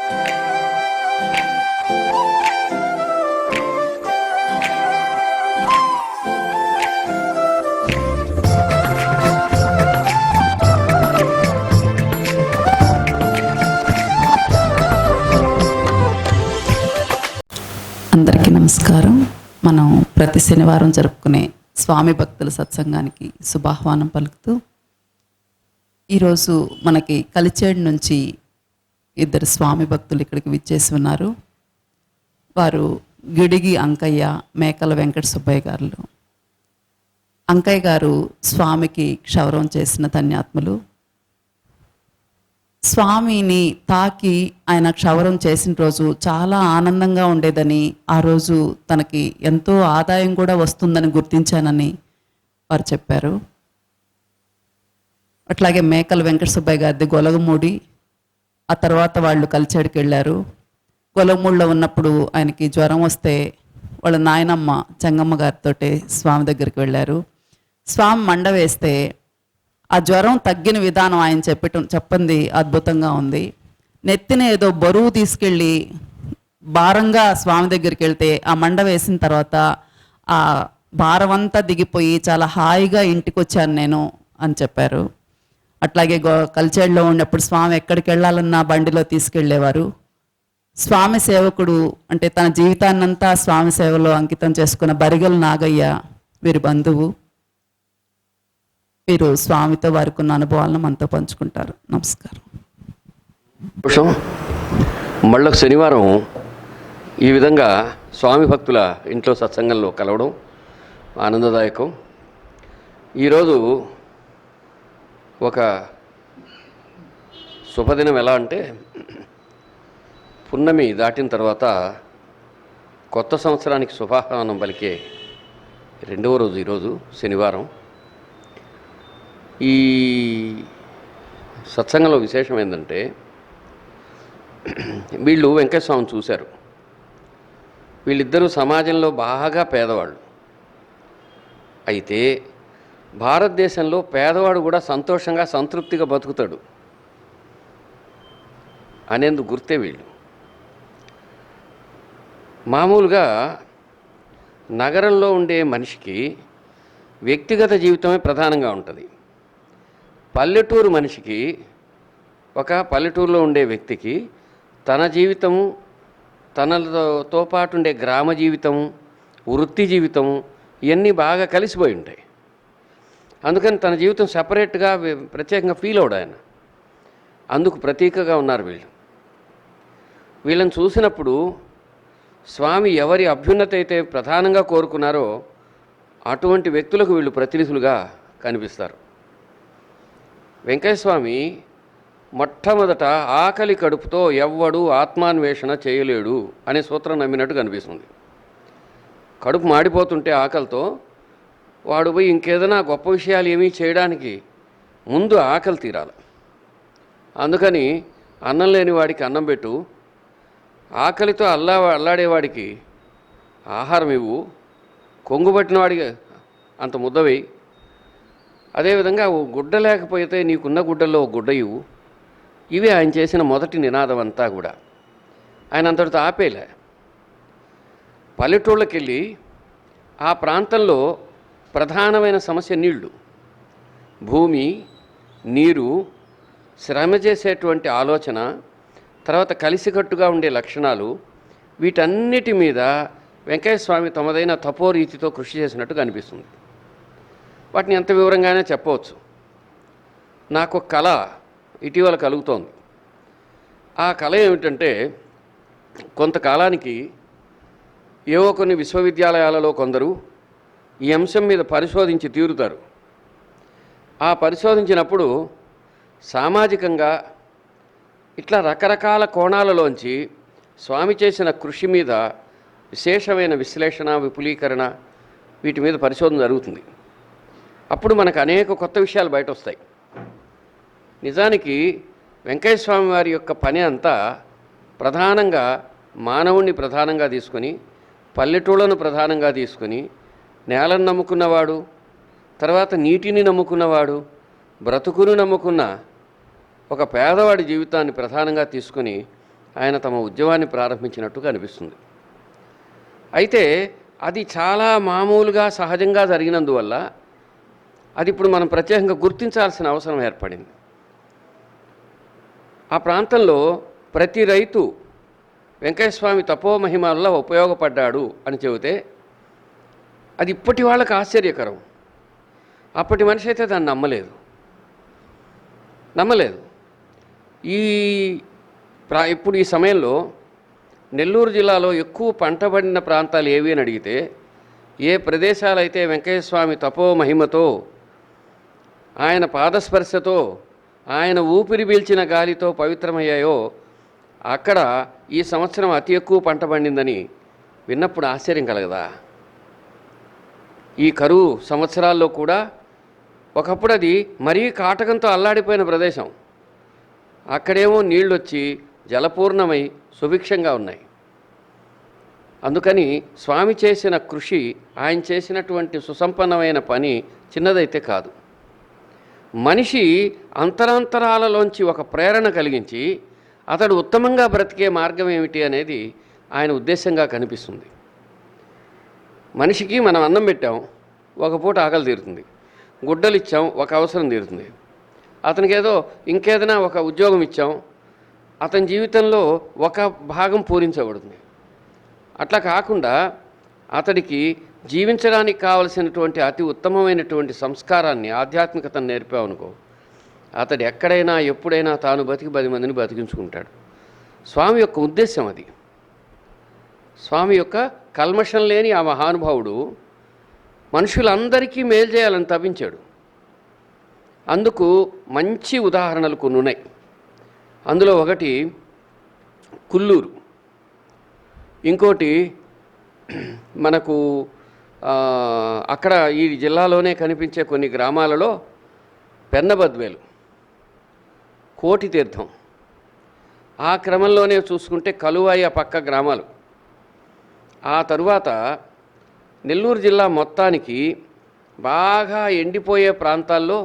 అందరికీ నమస్కారం. మనం ప్రతి శనివారం జరుపుకునే స్వామి భక్తుల సత్సంగానికి శుభాహ్వానం పలుకుతూ, ఈరోజు మనకి కలిచేడు నుంచి ఇద్దరు స్వామి భక్తులు ఇక్కడికి విచ్చేసి ఉన్నారు. వారు గిడిగి అంకయ్య, మేకల వెంకట సుబ్బయ్య గారు. అంకయ్య గారు స్వామికి క్షౌరం చేసిన ధన్యాత్ములు. స్వామిని తాకి ఆయన క్షౌరం చేసిన రోజు చాలా ఆనందంగా ఉండేదని, ఆ రోజు తనకి ఎంతో ఆదాయం కూడా వస్తుందని గుర్తించానని వారు చెప్పారు. అట్లాగే మేకల వెంకట సుబ్బయ్య గారిది గొలగమూడి. ఆ తర్వాత వాళ్ళు కలిచేడికి వెళ్ళారు. గొలగమూడిలో ఉన్నప్పుడు ఆయనకి జ్వరం వస్తే వాళ్ళ నాయనమ్మ చెంగమ్మ గారితో స్వామి దగ్గరికి వెళ్ళారు. స్వామి మండ వేస్తే ఆ జ్వరం తగ్గిన విధానం ఆయన చెప్పింది అద్భుతంగా ఉంది. నెత్తిన ఏదో బరువు తీసుకెళ్ళి భారంగా స్వామి దగ్గరికి వెళ్తే ఆ మండ వేసిన తర్వాత ఆ భారం అంతా దిగిపోయి చాలా హాయిగా ఇంటికి వచ్చాను నేను అని చెప్పారు. అట్లాగే కలిచేడులో ఉన్నప్పుడు స్వామి ఎక్కడికి వెళ్ళాలన్నా బండిలో తీసుకెళ్ళేవారు. స్వామి సేవకుడు అంటే తన జీవితాన్నంతా స్వామి సేవలో అంకితం చేసుకున్న బరిగల నాగయ్య వీరి బంధువు. వీరు స్వామితో వారికి ఉన్న అనుభవాలను మనతో పంచుకుంటారు. నమస్కారం. మళ్ళొక శనివారం ఈ విధంగా స్వామి భక్తుల ఇంట్లో సత్సంగంలో కలవడం ఆనందదాయకం. ఈరోజు ఒక శుభదినం. ఎలా అంటే పున్నమి దాటిన తర్వాత కొత్త సంవత్సరానికి శుభాహ్వానం పలికే రెండవ రోజు ఈరోజు శనివారం. ఈ సత్సంగంలో విశేషం ఏంటంటే, వీళ్ళు వెంకటస్వామిని చూశారు. వీళ్ళిద్దరూ సమాజంలో బాగా పేదవాళ్ళు. అయితే భారతదేశంలో పేదవాడు కూడా సంతోషంగా సంతృప్తిగా బతుకుతాడు అనేందుకు గుర్తే వీళ్ళు. మామూలుగా నగరంలో ఉండే మనిషికి వ్యక్తిగత జీవితమే ప్రధానంగా ఉంటుంది. పల్లెటూరు మనిషికి, ఒక పల్లెటూరులో ఉండే వ్యక్తికి తన జీవితము, తనతో పాటు ఉండే గ్రామ జీవితము, వృత్తి జీవితము ఇవన్నీ బాగా కలిసిపోయి ఉంటాయి. అందుకని తన జీవితం సపరేట్గా ప్రత్యేకంగా ఫీల్ అవడు ఆయన. అందుకు ప్రతీకగా ఉన్నారు వీళ్ళు. వీళ్ళని చూసినప్పుడు స్వామి ఎవరి అభ్యున్నతి అయితే ప్రధానంగా కోరుకున్నారో అటువంటి వ్యక్తులకు వీళ్ళు ప్రతినిధులుగా కనిపిస్తారు. వెంకటస్వామి మొట్టమొదట ఆకలి కడుపుతో ఎవ్వడు ఆత్మాన్వేషణ చేయలేడు అనే సూత్రం నమ్మినట్టు కనిపిస్తుంది. కడుపు మాడిపోతుంటే ఆకలితో వాడు పోయి ఇంకేదైనా గొప్ప విషయాలు ఏమీ చేయడానికి ముందు ఆకలి తీరాలి. అందుకని అన్నం లేని వాడికి అన్నం పెట్టు, ఆకలితో అల్లాడేవాడికి ఆహారం ఇవ్వు, కొంగుబట్టిన వాడికి అంత ముద్దవేయి, అదేవిధంగా ఓ గుడ్డ లేకపోతే నీకున్న గుడ్డల్లో ఓ గుడ్డ ఇవ్వు. ఇవి ఆయన చేసిన మొదటి నినాదం అంతా కూడా. ఆయన అంతటితో ఆపేలే. పల్లెటూళ్ళకి వెళ్ళి ఆ ప్రాంతంలో ప్రధానమైన సమస్య నీళ్లు, భూమి, నీరు, శ్రమ చేసేటువంటి ఆలోచన, తర్వాత కలిసికట్టుగా ఉండే లక్షణాలు, వీటన్నిటి మీద వెంకటస్వామి తమదైన తపోరీతితో కృషి చేసినట్టు కనిపిస్తుంది. వాటిని ఎంత వివరంగానే చెప్పవచ్చు. నాకు కళ ఇటీవల కలుగుతోంది. ఆ కళ ఏమిటంటే, కొంతకాలానికి ఏవో కొన్ని విశ్వవిద్యాలయాలలో కొందరు ఈ అంశం మీద పరిశోధించి తీరుతారు. ఆ పరిశోధించినప్పుడు సామాజికంగా ఇట్లా రకరకాల కోణాలలోంచి స్వామి చేసిన కృషి మీద విశేషమైన విశ్లేషణ, విపులీకరణ, వీటి మీద పరిశోధన జరుగుతుంది. అప్పుడు మనకు అనేక కొత్త విషయాలు బయట వస్తాయి. నిజానికి వెంకటస్వామి వారి యొక్క పని అంతా ప్రధానంగా మానవుణ్ణి ప్రధానంగా తీసుకొని, పల్లెటూళ్ళను ప్రధానంగా తీసుకొని, నేలను నమ్ముకున్నవాడు, తర్వాత నీటిని నమ్ముకున్నవాడు, బ్రతుకును నమ్ముకున్న ఒక పేదవాడి జీవితాన్ని ప్రధానంగా తీసుకొని ఆయన తమ ఉద్యమాన్ని ప్రారంభించినట్టు కనిపిస్తుంది. అయితే అది చాలా మామూలుగా సహజంగా జరిగినందువల్ల అది ఇప్పుడు మనం ప్రత్యేకంగా గుర్తించాల్సిన అవసరం ఏర్పడింది. ఆ ప్రాంతంలో ప్రతి రైతు వెంకటస్వామి తపోమహిమ వల్ల ఉపయోగపడ్డాడు అని చెబితే అది ఇప్పటి వాళ్ళకి ఆశ్చర్యకరం. అప్పటి మనిషి అయితే దాన్ని నమ్మలేదు. ఇప్పుడు ఈ సమయంలో నెల్లూరు జిల్లాలో ఎక్కువ పంట పండిన ప్రాంతాలు ఏవి అని అడిగితే, ఏ ప్రదేశాలైతే వెంకటస్వామి తపోమహిమతో, ఆయన పాదస్పర్శతో, ఆయన ఊపిరి పీల్చిన గాలితో పవిత్రమయ్యాయో అక్కడ ఈ సంవత్సరం అతి ఎక్కువ పంట పండిందని విన్నప్పుడు ఆశ్చర్యం కలగదా? ఈ కరువు సంవత్సరాల్లో కూడా ఒకప్పుడు అది మరీ కాటకంతో అల్లాడిపోయిన ప్రదేశం. అక్కడేమో నీళ్ళు వచ్చి జలపూర్ణమై సుభిక్షంగా ఉన్నాయి. అందుకని స్వామి చేసిన కృషి, ఆయన చేసినటువంటి సుసంపన్నమైన పని చిన్నదైతే కాదు. మనిషి అంతరాంతరాలలోంచి ఒక ప్రేరణ కలిగించి అతడు ఉత్తమంగా బ్రతికే మార్గం ఏమిటి అనేది ఆయన ఉద్దేశంగా కనిపిస్తుంది. మనిషికి మనం అన్నం పెట్టాం, ఒక పూట ఆకలి తీరుతుంది. గుడ్డలు ఇచ్చాం, ఒక అవసరం తీరుతుంది. అతనికి ఏదో ఇంకేదైనా ఒక ఉద్యోగం ఇచ్చాం, అతని జీవితంలో ఒక భాగం పూరించబడుతుంది. అట్లా కాకుండా అతడికి జీవించడానికి కావలసినటువంటి అతి ఉత్తమమైనటువంటి సంస్కారాన్ని, ఆధ్యాత్మికతను నేర్పామనుకో, అతడు ఎక్కడైనా ఎప్పుడైనా తాను బతికి 10 మందిని బతికించుకుంటాడు. స్వామి యొక్క ఉద్దేశం అది. స్వామి యొక్క కల్మషం లేని ఆ మహానుభావుడు మనుషులందరికీ మేలు చేయాలని తపించాడు. అందుకు మంచి ఉదాహరణలు కొన్ని ఉన్నాయి. అందులో ఒకటి కుల్లూరు, ఇంకోటి మనకు అక్కడ ఈ జిల్లాలోనే కనిపించే కొన్ని గ్రామాలలో పెన్నబద్వేలు, కోటి తీర్థం, ఆ క్రమంలోనే చూసుకుంటే కలువాయి ఆ పక్క గ్రామాలు. ఆ తరువాత నెల్లూరు జిల్లా మొత్తానికి బాగా ఎండిపోయే ప్రాంతాల్లో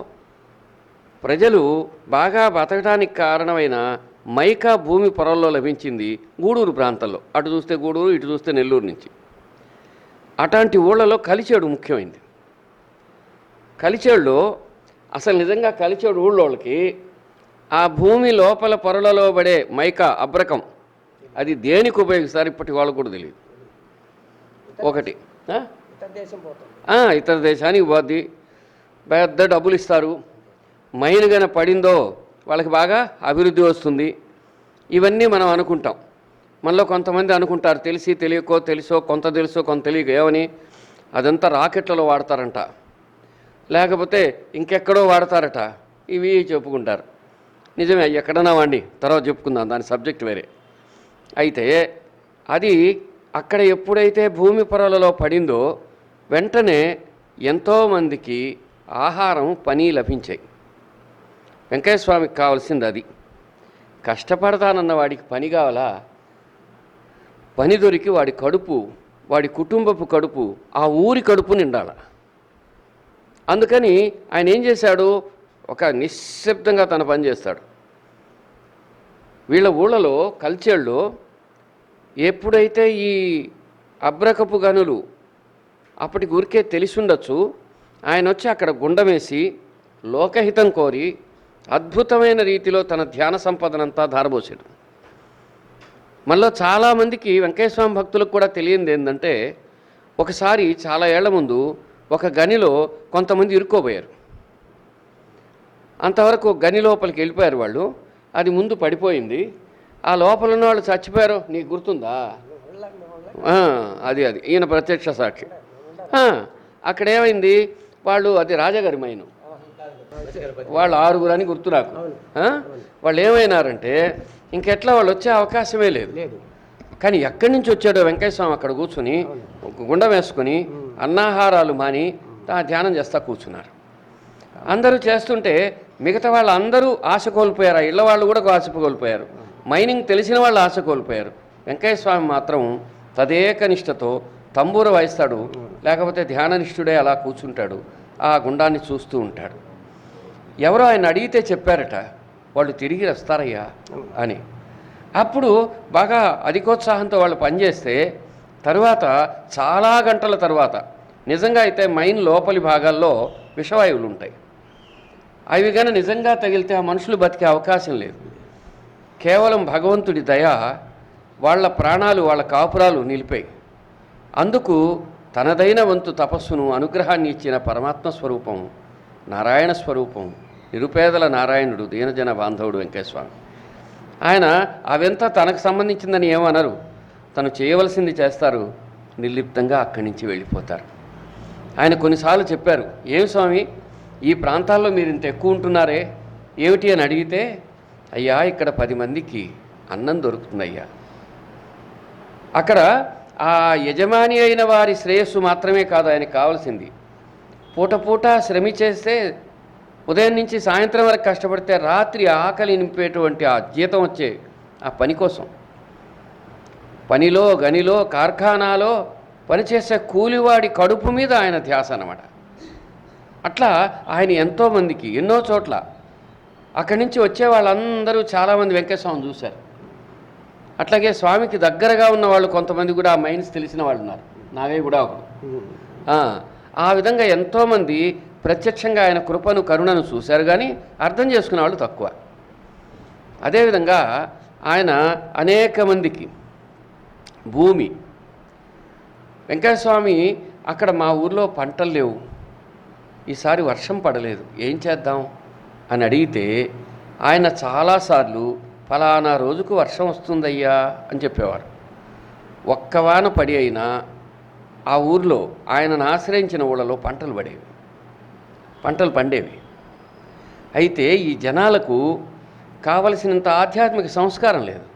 ప్రజలు బాగా బతకడానికి కారణమైన మైకా భూమి పొరల్లో లభించింది గూడూరు ప్రాంతంలో. అటు చూస్తే గూడూరు, ఇటు చూస్తే నెల్లూరు నుంచి. అట్లాంటి ఊళ్ళలో కలిచేడు ముఖ్యమైంది. కలిచేడులో అసలు నిజంగా కలిచేడు ఊళ్ళోళ్ళకి ఆ భూమి లోపల పొరలలో పడే మైకా అబ్రకం అది దేనికి ఉపయోగిస్తారు ఇప్పటి వాళ్ళకు కూడా తెలియదు. ఒకటి ఇతర దేశానికి పోద్ది, పెద్ద డబ్బులు ఇస్తారు, మైన్గానే పడిందో వాళ్ళకి బాగా అభివృద్ధి వస్తుంది. ఇవన్నీ మనం అనుకుంటాం. మనలో కొంతమంది అనుకుంటారు, తెలిసి తెలియకో, తెలుసో కొంత తెలుసో కొంత తెలియక, ఏమని అదంతా రాకెట్లలో వాడతారంట, లేకపోతే ఇంకెక్కడో వాడతారట, ఇవి చెప్పుకుంటారు. నిజమే, ఎక్కడన్నా వాడి తర్వాత చెప్పుకుందాం, దాని సబ్జెక్ట్ వేరే. అయితే అది అక్కడ ఎప్పుడైతే భూమి పొరలలో పడిందో వెంటనే ఎంతోమందికి ఆహారం, పని లభించాయి. వెంకటస్వామికి కావాల్సింది అది. కష్టపడతానన్న వాడికి పని కావాలా? పని దొరికి వాడి కడుపు, వాడి కుటుంబపు కడుపు, ఆ ఊరి కడుపు నిండాల. అందుకని ఆయన ఏం చేశాడు? ఒక నిశ్శబ్దంగా తన పని చేస్తాడు. వీళ్ళ ఊళ్ళలో కల్చేళ్ళు ఎప్పుడైతే ఈ అబ్రకపు గనులు అప్పటికి ఊరికే తెలిసి ఉండొచ్చు, ఆయన వచ్చి అక్కడ గుండమేసి లోకహితం కోరి అద్భుతమైన రీతిలో తన ధ్యాన సంపదనంతా ధారబోసాడు. మనలో చాలామందికి, వెంకటస్వామి భక్తులకు కూడా తెలియంది ఏంటంటే, ఒకసారి చాలా ఏళ్ల ముందు ఒక గనిలో కొంతమంది ఇరుక్కోబోయారు. అంతవరకు గని లోపలికి వెళ్ళిపోయారు వాళ్ళు. అది ముందు పడిపోయింది. ఆ లోపల ఉన్న వాళ్ళు చచ్చిపోయారు. నీకు గుర్తుందా? అది ఈయన ప్రత్యక్ష సాక్షి. అక్కడ ఏమైంది, వాళ్ళు, అది రాజగారి మైను, వాళ్ళు 6 అని గుర్తు నాకు. వాళ్ళు ఏమైనారంటే ఇంకెట్లా వాళ్ళు వచ్చే అవకాశమే లేదు. కానీ ఎక్కడి నుంచి వచ్చాడో వెంకటస్వామి అక్కడ కూర్చుని గుండం వేసుకొని అన్నాహారాలు మాని ధ్యానం చేస్తా కూర్చున్నారు. అందరూ చేస్తుంటే మిగతా వాళ్ళు అందరూ ఆశ కోల్పోయారు. ఆ ఇళ్ళ వాళ్ళు కూడా ఆశ కోల్పోయారు. మైనింగ్ తెలిసిన వాళ్ళు ఆశ కోల్పోయారు. వెంకటస్వామి మాత్రం తదేక నిష్టతో తంబూర వాయిస్తాడు, లేకపోతే ధ్యాననిష్ఠుడే అలా కూర్చుంటాడు, ఆ గుండాన్ని చూస్తూ ఉంటాడు. ఎవరో ఆయన అడిగితే చెప్పారట, వాళ్ళు తిరిగి వస్తారయ్యా అని. అప్పుడు బాగా అధికోత్సాహంతో వాళ్ళు పనిచేస్తే తరువాత చాలా గంటల తర్వాత నిజంగా అయితే మైన్ లోపలి భాగాల్లో విషవాయువులు ఉంటాయి. అవి కానీ నిజంగా తగిలితే ఆ మనుషులు బతికే అవకాశం లేదు. కేవలం భగవంతుడి దయ వాళ్ళ ప్రాణాలు, వాళ్ళ కాపురాలు నిలిపాయి. అందుకు తనదైన వంతు తపస్సును, అనుగ్రహాన్ని ఇచ్చిన పరమాత్మ స్వరూపం, నారాయణ స్వరూపం, నిరుపేదల నారాయణుడు, దీనజన బాంధవుడు వెంకటస్వామి. ఆయన అవంతా తనకు సంబంధించిందని ఏమనరు, తను చేయవలసింది చేస్తారు, నిర్లిప్తంగా అక్కడి నుంచి వెళ్ళిపోతారు. ఆయన కొన్నిసార్లు చెప్పారు, ఏం స్వామి ఈ ప్రాంతాల్లో మీరు ఇంత ఎక్కువ ఉంటున్నారే ఏమిటి అని అడిగితే, అయ్యా ఇక్కడ 10 మందికి అన్నం దొరుకుతుందయ్యా. అక్కడ ఆ యజమాని అయిన వారి శ్రేయస్సు మాత్రమే కాదు ఆయనకు కావాల్సింది. పూట పూట శ్రమి చేస్తే ఉదయం నుంచి సాయంత్రం వరకు కష్టపడితే రాత్రి ఆకలి నింపేటువంటి ఆ జీతం వచ్చే ఆ పని కోసం, పనిలో గనిలో కార్ఖానాలో పనిచేసే కూలివాడి కడుపు మీద ఆయన ధ్యాస అన్నమాట. అట్లా ఆయన ఎంతోమందికి ఎన్నో చోట్ల అక్కడి నుంచి వచ్చే వాళ్ళందరూ చాలామంది వెంకటస్వామిని చూశారు. అట్లాగే స్వామికి దగ్గరగా ఉన్న వాళ్ళు కొంతమంది కూడా ఆ మైన్స్ తెలిసిన వాళ్ళు ఉన్నారు. నాగయ్య కూడా ఒకడు. ఆ విధంగా ఎంతోమంది ప్రత్యక్షంగా ఆయన కృపను, కరుణను చూశారు, కానీ అర్థం చేసుకునే వాళ్ళు తక్కువ. అదేవిధంగా ఆయన అనేక మందికి భూమి, వెంకటస్వామి అక్కడ మా ఊర్లో పంటలు లేవు, ఈసారి వర్షం పడలేదు, ఏం చేద్దాం అని అడిగితే ఆయన చాలాసార్లు ఫలానా రోజుకు వర్షం వస్తుందయ్యా అని చెప్పేవారు. ఒక్క వాన పడి అయినా ఆ ఊర్లో ఆయనను ఆశ్రయించిన ఊళ్ళలో పంటలు పండేవి. అయితే ఈ జనాలకు కావలసినంత ఆధ్యాత్మిక సంస్కారం లేదు.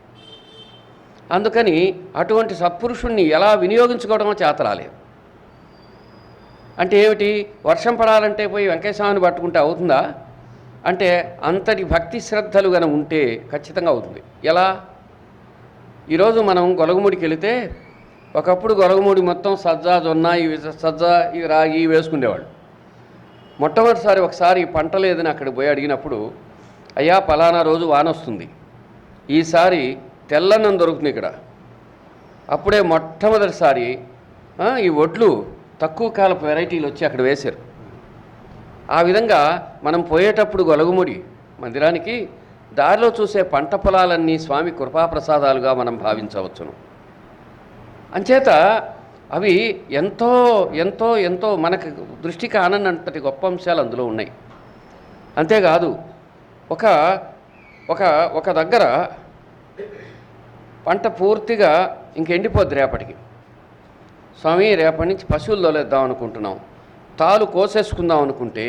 అందుకని అటువంటి సత్పురుషుణ్ణి ఎలా వినియోగించుకోవడమో చేత రాలేదు. అంటే ఏమిటి, వర్షం పడాలంటే పోయి వెంకటస్వామిని పట్టుకుంటే అవుతుందా అంటే అంతటి భక్తి శ్రద్ధలు గన ఉంటే ఖచ్చితంగా అవుతుంది. ఎలా? ఈరోజు మనం గొలగముడికి వెళితే ఒకప్పుడు గొలగముడి మొత్తం సజ్జ, జొన్న, సజ్జ, రాగి వేసుకునేవాళ్ళు. మొట్టమొదటిసారి ఒకసారి పంట లేదని అక్కడికి పోయి అడిగినప్పుడు, అయ్యా పలానా రోజు వాన వస్తుంది, ఈసారి తెల్లన్నం దొరుకుతుంది ఇక్కడ. అప్పుడే మొట్టమొదటిసారి ఈ వడ్లు తక్కువ కాలపు వెరైటీలు వచ్చి అక్కడ వేశారు. ఆ విధంగా మనం పోయేటప్పుడు గొలగముడి మందిరానికి దారిలో చూసే పంట పొలాలన్నీ స్వామి కృపాప్రసాదాలుగా మనం భావించవచ్చును. అంచేత అవి ఎంతో ఎంతో ఎంతో మనకు దృష్టికి ఆనందంతటి గొప్ప అంశాలు అందులో ఉన్నాయి. అంతేకాదు ఒక ఒక ఒక దగ్గర పంట పూర్తిగా ఇంకెండిపోద్ది రేపటికి. స్వామి రేపటి నుంచి పశువులు తోలేద్దాం అనుకుంటున్నాం, తాలు కోసేసుకుందాం అనుకుంటే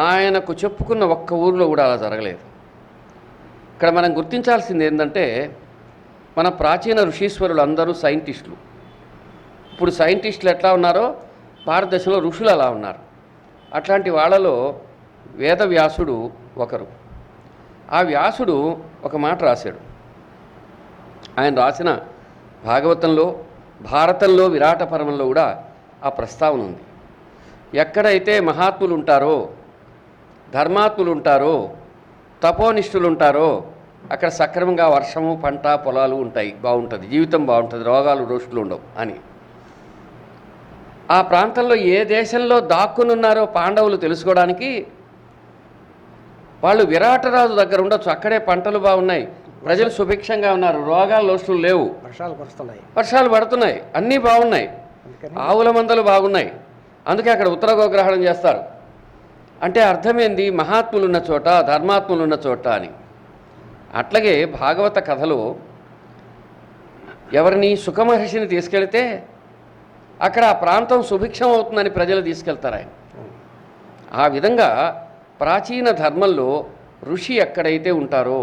ఆయనకు చెప్పుకున్న ఒక్క ఊరిలో కూడా అలా జరగలేదు. ఇక్కడ మనం గుర్తించాల్సింది ఏంటంటే, మన ప్రాచీన ఋషీశ్వరులు అందరూ సైంటిస్టులు. ఇప్పుడు సైంటిస్టులు ఎట్లా ఉన్నారో భారతదేశంలో ఋషులు అలా ఉన్నారు. అట్లాంటి వాళ్ళలో వేదవ్యాసుడు ఒకరు. ఆ వ్యాసుడు ఒక మాట రాశాడు. ఆయన రాసిన భాగవతంలో, భారతంలో, విరాట పర్వంలో కూడా ఆ ప్రస్తావన ఉంది. ఎక్కడైతే మహాత్ములు ఉంటారో, ధర్మాత్ములు ఉంటారో, తపోనిష్ఠులు ఉంటారో అక్కడ సక్రమంగా వర్షము, పంట, పొలాలు ఉంటాయి, బాగుంటుంది, జీవితం బాగుంటుంది, రోగాలు రోషులు ఉండవు అని. ఆ ప్రాంతంలో ఏ దేశంలో దాక్కునున్నారో పాండవులు తెలుసుకోవడానికి వాళ్ళు విరాటరాజు దగ్గర ఉండొచ్చు. అక్కడే పంటలు బాగున్నాయి, ప్రజలు సుభిక్షంగా ఉన్నారు, రోగాలు లోషులు లేవు, వర్షాలు పడుతున్నాయి, అన్నీ బాగున్నాయి, ఆవుల మందలు బాగున్నాయి, అందుకే అక్కడ ఉత్తర గోగ్రహణం చేస్తారు. అంటే అర్థమైంది, మహాత్ములు ఉన్న చోట, ధర్మాత్ములు ఉన్న చోట అని. అట్లాగే భాగవత కథలో ఎవరిని సుఖమహర్షిని తీసుకెళ్తే అక్కడ ఆ ప్రాంతం సుభిక్షం అవుతుందని ప్రజలు తీసుకెళ్తారు ఆయన. ఆ విధంగా ప్రాచీన ధర్మంలో ఋషి ఎక్కడైతే ఉంటారో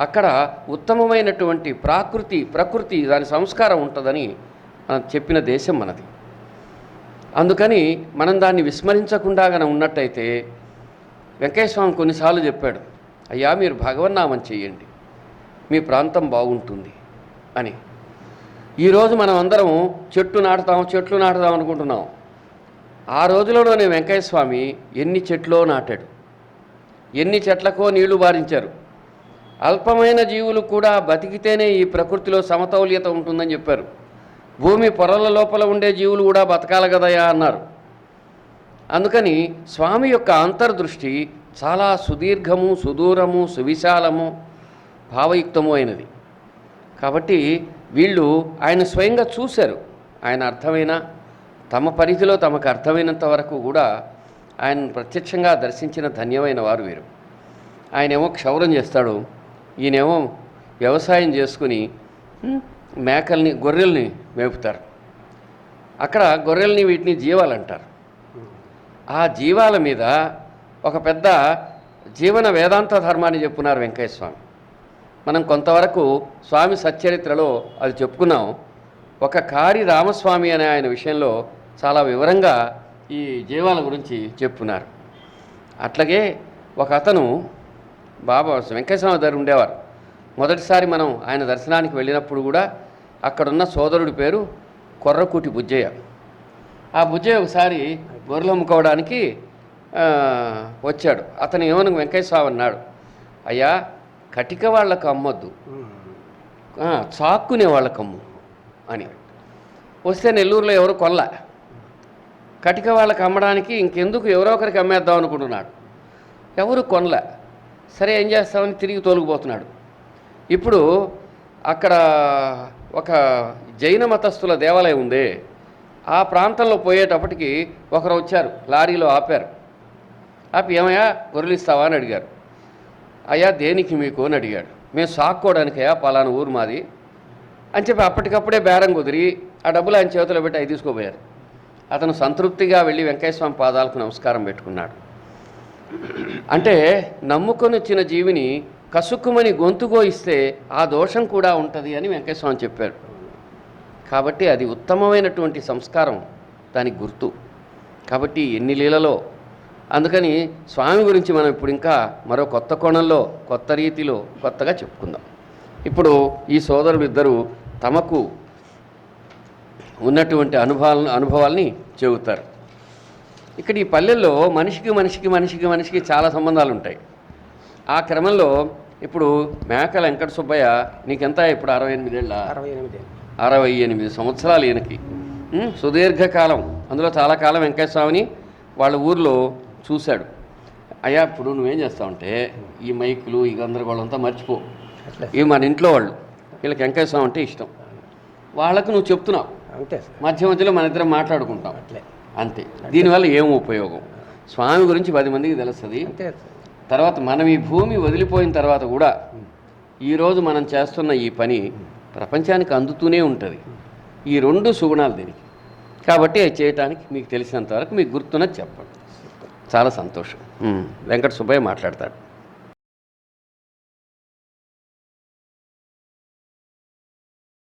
అక్కడ ఉత్తమమైనటువంటి ప్రకృతి దాని సంస్కారం ఉంటుందని మనం చెప్పిన దేశం మనది. అందుకని మనం దాన్ని విస్మరించకుండా గన ఉన్నట్టయితే, వెంకటస్వామి కొన్నిసార్లు చెప్పాడు, అయ్యా మీరు భగవన్నామం చెయ్యండి, మీ ప్రాంతం బాగుంటుంది అని. ఈరోజు మనం అందరం చెట్లు నాటుదాం అనుకుంటున్నాం. ఆ రోజులలోనే వెంకటస్వామి ఎన్ని చెట్లో నాటాడు, ఎన్ని చెట్లకో నీళ్లు బారించారు. అల్పమైన జీవులు కూడా బతికితేనే ఈ ప్రకృతిలో సమతౌల్యత ఉంటుందని చెప్పారు. భూమి పొరల లోపల ఉండే జీవులు కూడా బతకాలి కదయా అన్నారు. అందుకని స్వామి యొక్క అంతర్దృష్టి చాలా సుదీర్ఘము, సుదూరము, సువిశాలము, భావయుక్తము అయినది. కాబట్టి వీళ్ళు ఆయన స్వయంగా చూశారు. ఆయన అర్థమైన తమ పరిధిలో తమకు అర్థమైనంత వరకు కూడా ఆయన ప్రత్యక్షంగా దర్శించిన ధన్యమైన వారు వీరు. ఆయనేమో క్షౌరం చేస్తాడు, ఈయనేమో వ్యవసాయం చేసుకుని మేకల్ని, గొర్రెల్ని మేపుతారు. అక్కడ గొర్రెల్ని, వీటిని జీవాలు అంటారు. ఆ జీవాల మీద ఒక పెద్ద జీవన వేదాంత ధర్మాన్ని చెప్పున్నారు వెంకయ్య స్వామి. మనం కొంతవరకు స్వామి సచ్చరిత్రలో అది చెప్పుకున్నాం. ఒక కారి రామస్వామి అనే ఆయన విషయంలో చాలా వివరంగా ఈ జీవాల గురించి చెప్పున్నారు. అట్లాగే ఒక అతను బాబా వెంకయ్య స్వామి దగ్గర ఉండేవారు. మొదటిసారి మనం ఆయన దర్శనానికి వెళ్ళినప్పుడు కూడా అక్కడున్న సోదరుడి పేరు కొర్రకూటి బుజ్జయ్య. ఆ బుజ్జయ్య ఒకసారి గొర్రెలు అమ్ముకోవడానికి వచ్చాడు. అతను ఏమని వెంకయ్య స్వామి అన్నాడు, అయ్యా కటిక వాళ్ళకు అమ్మొద్దు, చాక్కునే వాళ్ళకు అమ్ము అని. వస్తే నెల్లూరులో ఎవరు కొల్ల, కటిక వాళ్ళకి అమ్మడానికి ఇంకెందుకు ఎవరో ఒకరికి అమ్మేద్దాం అనుకుంటున్నాడు. ఎవరు కొనల. సరే ఏం చేస్తామని తిరిగి తోలుకుపోతున్నాడు. ఇప్పుడు అక్కడ ఒక జైన మతస్థుల దేవాలయం ఉంది. ఆ ప్రాంతంలో పోయేటప్పటికి ఒకరు వచ్చారు, లారీలో ఆపారు. ఆపి ఏమయ్యా గొర్రెలు ఇస్తావా అని అడిగారు. అయ్యా దేనికి మీకు అని అడిగాడు. మేము సాక్కోవడానికయ్యా, పలానా ఊరు మాది అని చెప్పి అప్పటికప్పుడే బేరం కుదిరి ఆ డబ్బులు ఆయన చేతిలో పెట్టి అవి తీసుకోపోయారు. అతను సంతృప్తిగా వెళ్ళి వెంకయ్య స్వామి పాదాలకు నమస్కారం పెట్టుకున్నాడు. అంటే నమ్ముకొని వచ్చిన జీవిని కసుక్కుమని గొంతుగోయిస్తే ఆ దోషం కూడా ఉంటుంది అని వెంకయ్య స్వామి చెప్పారు. కాబట్టి అది ఉత్తమమైనటువంటి సంస్కారం, దానికి గుర్తు. కాబట్టి ఎన్ని లీలలో. అందుకని స్వామి గురించి మనం ఇప్పుడు ఇంకా మరో కొత్త కోణంలో, కొత్త రీతిలో, కొత్తగా చెప్పుకుందాం. ఇప్పుడు ఈ సోదరులు ఇద్దరు తమకు ఉన్నటువంటి అనుభవాల్ని చెబుతారు. ఇక్కడ ఈ పల్లెల్లో మనిషికి చాలా సంబంధాలు ఉంటాయి. ఆ క్రమంలో ఇప్పుడు మేకల వెంకట సుబ్బయ్య నీకెంత ఇప్పుడు 68 ఏళ్ళ? 68 సంవత్సరాలు ఈయనకి. సుదీర్ఘకాలం, అందులో చాలా కాలం వెంకయ్య స్వామిని వాళ్ళ ఊర్లో చూశాడు. అయ్యా ఇప్పుడు నువ్వేం చేస్తావంటే ఈ మైకులు, ఈ గందరగోళం అంతా మర్చిపో. ఇవి మన ఇంట్లో వాళ్ళు, వీళ్ళకి వెంకయ్య స్వామి అంటే ఇష్టం, వాళ్ళకు నువ్వు చెప్తున్నావు. మధ్య మధ్యలో మన ఇద్దరం మాట్లాడుకుంటాం అంతే. దీనివల్ల ఏం ఉపయోగం? స్వామి గురించి 10 మందికి తెలుస్తుంది. తర్వాత మనం ఈ భూమి వదిలిపోయిన తర్వాత కూడా ఈరోజు మనం చేస్తున్న ఈ పని ప్రపంచానికి అందుతూనే ఉంటుంది. ఈ 2 సుగుణాలు దీనికి. కాబట్టి అది చేయటానికి మీకు తెలిసినంత వరకు మీకు గుర్తున్నది చెప్పండి. చాలా సంతోషం. వెంకట సుబ్బయ్య మాట్లాడతాడు.